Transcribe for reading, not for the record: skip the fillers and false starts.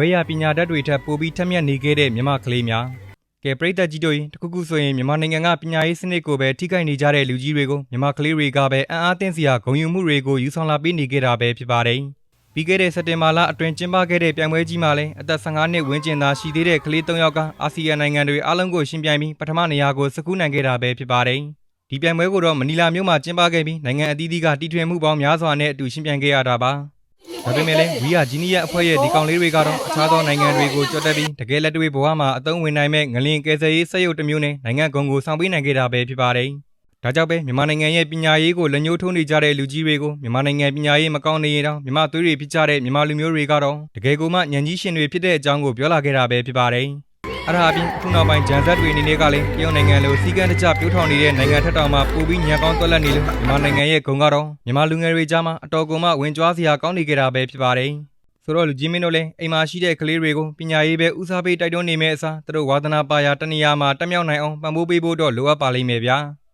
ဘွဲရပညာတတ်တွေထက်ပိုပြီးထက်မြက်နေခဲ့တဲ့မြန်မာကလေးများကဲပရိသတ်ကြီးတို့တခုခုဆိုရင်မြန်မာနိုင်ငံကပညာရေးစနစ်ကိုပဲထိခိုက်နေကြတဲ့လူကြီးတွေကိုမြန်မာကလေးတွေကပဲအံ့အားသင့်စရာဂုဏ်ယူမှုတွေကိုယူဆောင်လာပေးနေခဲ့တာပဲဖြစ်ပါတယ်ပြီးခဲ့တဲ့စက်တင်ဘာလအတွင်းကျင်းပခဲ့တဲ့ပြိုင်ပွဲကြီးမှာလည်းအသက်15နှစ်ဝန်းကျင်သာရှိသေးတဲ့ကလေး3ယောက်ကအာဆီယံနိုင်ငံတွေအားလုံးကိုရှင်ပြိုင်ပြီးပထမနေရာကိုစကူးနိုင်ခဲ့တာပဲဖြစ်ပါတယ်ဒီပြိုင်ပွဲကိုတော့မနီလာမြို့မှာကျင်းပခဲ့ပြီးနိုင်ငံအသီးသီးကတီထွင်မှုပေါင်းများစွာနဲ့အတူရှင်ပြိုင်ခဲ့ရတာပါဒါပေမဲ့လည်းဝီယာဂျီနီယာအဖွဲ့ရဲ့ဒီကောင်လေးတွေကတော့အခြားသောနိုင်ငံတွေကိုကြော်တက်ပြီးတကယ်လက်တွေ့ဘဝမှာအသုံးဝင်နိုင်မဲ့ငလင်ကယ်ဆယ်ရေးစက်ရုပ်တစ်မျိုးနဲ့နိုင်ငံကုန်ကိုဆောင်ပေးနိုင်ခဲ့တာပဲဖြစ်ပါတယ်။ဒါကြောင့်ပဲမြန်မာနိုင်ငံရဲ့ပညာရေးကိုလက်ညှိုးထိုးနေကြတဲ့လူကြီးတွေကိုမြန်မာနိုင်ငံပညာရေးမကောင်းနေရင်တော့မြန်မာသွေးတွေဖြစ်ကြတဲ့မြန်မာလူမျိုးတွေကတော့တကယ်ကိုမှညံကြီးရှင်တွေဖြစ်တဲ့အကြောင်းကိုပြောလာခဲ့တာပဲဖြစ်ပါတယ်။အဲ့ဒါအပြင်အခုနောက်ပိုင်းဂျန်ဇက်တွေအနေနဲ့ကလည်းတရုတ်နိုင်ငံလိုစီကံတကျပြိုးထောင်နေတဲ့နိုင်ငံထက်တောင်မှပိုပြီးညံကောင်းတွက်လက်နေလို့မြန်မာနိုင်ငံရဲ့ဂုဏ်ကတော့မြန်မာလူငယ်တွေကြားမှာအတော်ကိုမှဝင်ကြွားစရာကောင်းနေကြတာပဲဖြစ်ပါတယ်ဆိုတော့လူကြီးမင်းတို့လည်းအိမ်မှာရှိတဲ့ကလေးတွေကိုပညာရေးပဲဦးစားပေးတိုက်တွန်းနေမယ့်အစားသူတို့ဝါသနာပါရာတနေရာမှာတက်မြောက်နိုင်အောင်ပံ့ပိုးပေးဖို့တော့လိုအပ်ပါလိမ့်မယ်ဗျာ။